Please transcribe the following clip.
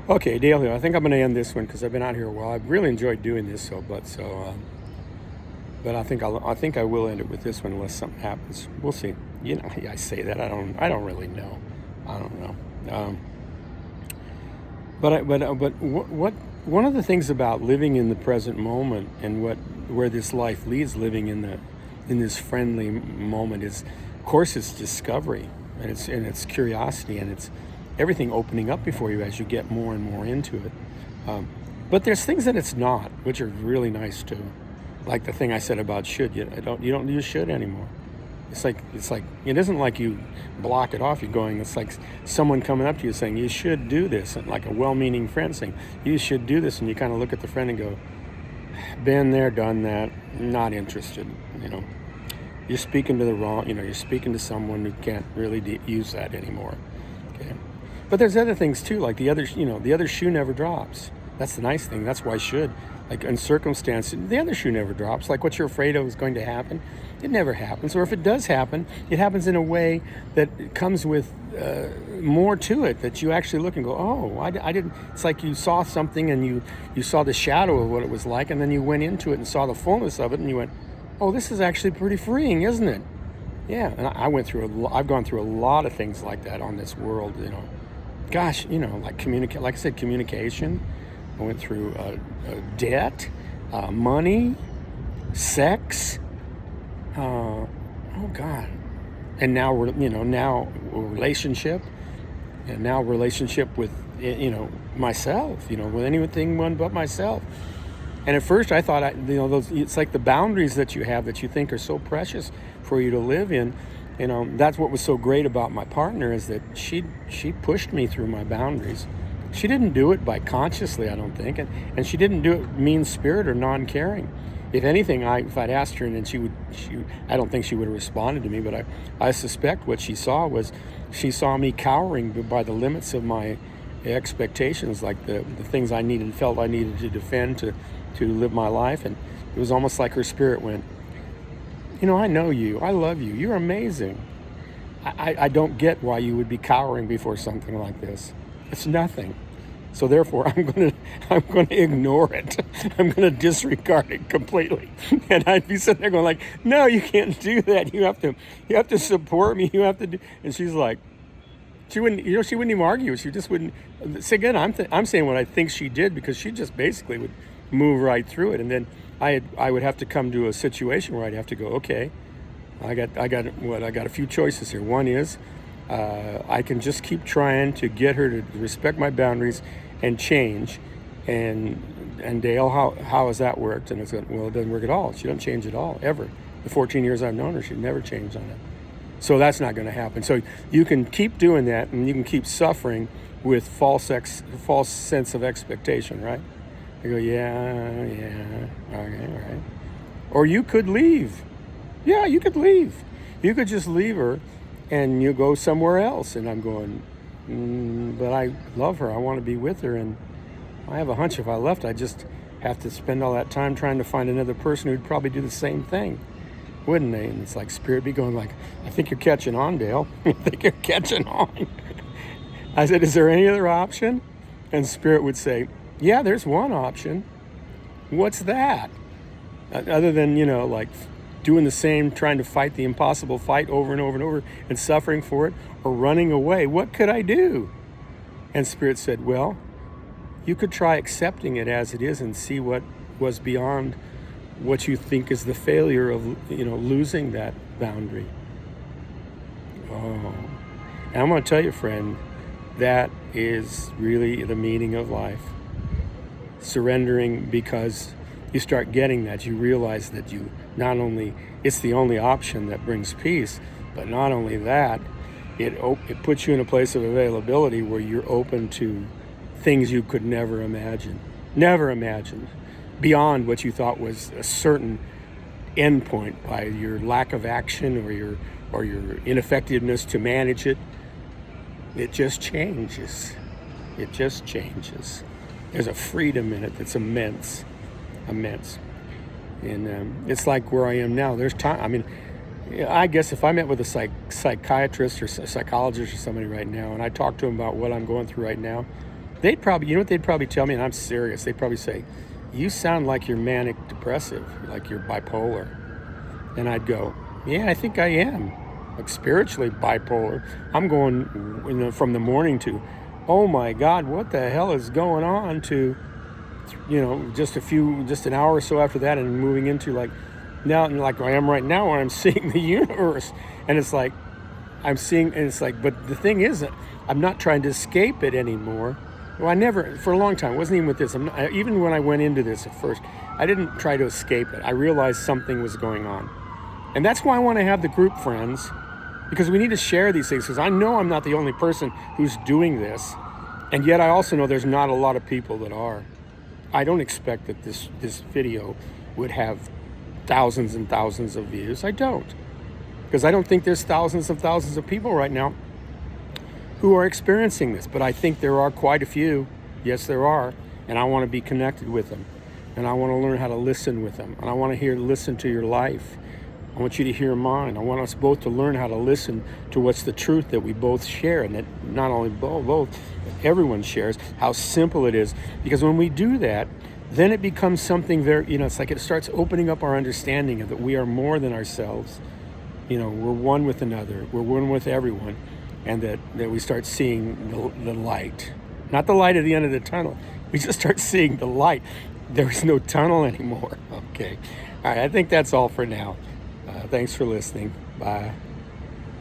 Okay, Dale here. I think I'm going to end this one because I've been out here a while. I've really enjoyed doing this, but I think I will end it with this one unless something happens. We'll see. You know, I say that I don't really know. I don't know. But one of the things about living in the present moment and where this life leads, living in this friendly moment is, of course, it's discovery and it's curiosity and it's everything opening up before you as you get more and more into it. But there's things that it's not, which are really nice too. Like the thing I said about should. You don't use should anymore. It's like it isn't like you block it off. You're going. It's like someone coming up to you saying you should do this, and like a well-meaning friend saying you should do this, and you kind of look at the friend and go, "Been there, done that. Not interested." You know, you're speaking to the wrong. You know, you're speaking to someone who can't really use that anymore. Okay, but there's other things too, like the other. You know, the other shoe never drops. That's the nice thing. That's why should. Like in circumstance, the other shoe never drops. Like what you're afraid of is going to happen, it never happens. Or if it does happen, it happens in a way that comes with more to it that you actually look and go, oh, I didn't. It's like you saw something and you saw the shadow of what it was like, and then you went into it and saw the fullness of it, and you went, oh, this is actually pretty freeing, isn't it? Yeah, and I've gone through a lot of things like that on this world. You know, gosh, you know, like like I said, communication. I went through debt, money, sex. Oh God! And now now relationship, and now relationship with myself. You know, with anything but myself. And at first, I thought it's like the boundaries that you have that you think are so precious for you to live in. You know, that's what was so great about my partner is that she pushed me through my boundaries. She didn't do it by consciously, I don't think, and she didn't do it mean spirit or non-caring. If anything, if I'd asked her, and then I don't think she would have responded to me, but I suspect what she saw was she saw me cowering by the limits of my expectations, like the things felt I needed to defend to live my life, and it was almost like her spirit went, I know you, I love you, you're amazing. I don't get why you would be cowering before something like this. It's nothing. So therefore, I'm going to ignore it. I'm going to disregard it completely. And I'd be sitting there going like, no, you can't do that. You have to support me. You have to do. And she's like, she wouldn't even argue. She just wouldn't. So again, I'm saying what I think she did because she just basically would move right through it. And then I would have to come to a situation where I'd have to go, okay, I got a few choices here. One is, I can just keep trying to get her to respect my boundaries and change. And Dale, how has that worked? And it's like, well, it doesn't work at all. She doesn't change at all, ever. The 14 years I've known her, she'd never changed on it. So that's not going to happen. So you can keep doing that, and you can keep suffering with false sense of expectation, right? You go, yeah, okay, all right. Or you could leave. Yeah, you could leave. You could just leave her and you go somewhere else. And I'm going, but I love her. I want to be with her. And I have a hunch if I left, I'd just have to spend all that time trying to find another person who'd probably do the same thing, wouldn't they? And it's like Spirit be going like, I think you're catching on, Dale. I think you're catching on. I said, is there any other option? And Spirit would say, yeah, there's one option. What's that? Other than, like doing the same, trying to fight the impossible fight over and over and over and suffering for it or running away. What could I do? And Spirit said, well, you could try accepting it as it is and see what was beyond what you think is the failure of, losing that boundary. Oh, and I'm going to tell you, friend, that is really the meaning of life. Surrendering, because you start getting that, you realize that you not only, it's the only option that brings peace, but not only that, it puts you in a place of availability where you're open to things you could never imagine, beyond what you thought was a certain endpoint by your lack of action or your ineffectiveness to manage it. It just changes. It just changes. There's a freedom in it that's immense. And it's like where I am now. There's time. I mean, I guess if I met with a psychiatrist or a psychologist or somebody right now, and I talked to them about what I'm going through right now, they'd probably, you know what they'd probably tell me, and I'm serious, they'd probably say, you sound like you're manic depressive, like you're bipolar. And I'd go, yeah, I think I am, like spiritually bipolar. I'm going, from the morning to, oh my God, what the hell is going on, to, just an hour or so after that, and moving into like now, like I am right now, where I'm seeing the universe, and it's like and it's like, but the thing is, I'm not trying to escape it anymore. Well, I never, for a long time, it wasn't even with this. Even when I went into this at first, I didn't try to escape it. I realized something was going on. And that's why I want to have the group friends, because we need to share these things, because I know I'm not the only person who's doing this. And yet I also know there's not a lot of people that are. I don't expect that this video would have thousands and thousands of views. I don't. Because I don't think there's thousands of people right now who are experiencing this. But I think there are quite a few. Yes, there are. And I want to be connected with them. And I want to learn how to listen with them. And I want to listen to your life. I want you to hear mine. I want us both to learn how to listen to what's the truth that we both share, and that not only both, but everyone shares, how simple it is. Because when we do that, then it becomes something very, it's like it starts opening up our understanding of that we are more than ourselves. We're one with another. We're one with everyone. And that we start seeing the light. Not the light at the end of the tunnel. We just start seeing the light. There is no tunnel anymore. Okay. All right, I think that's all for now. Thanks for listening. Bye.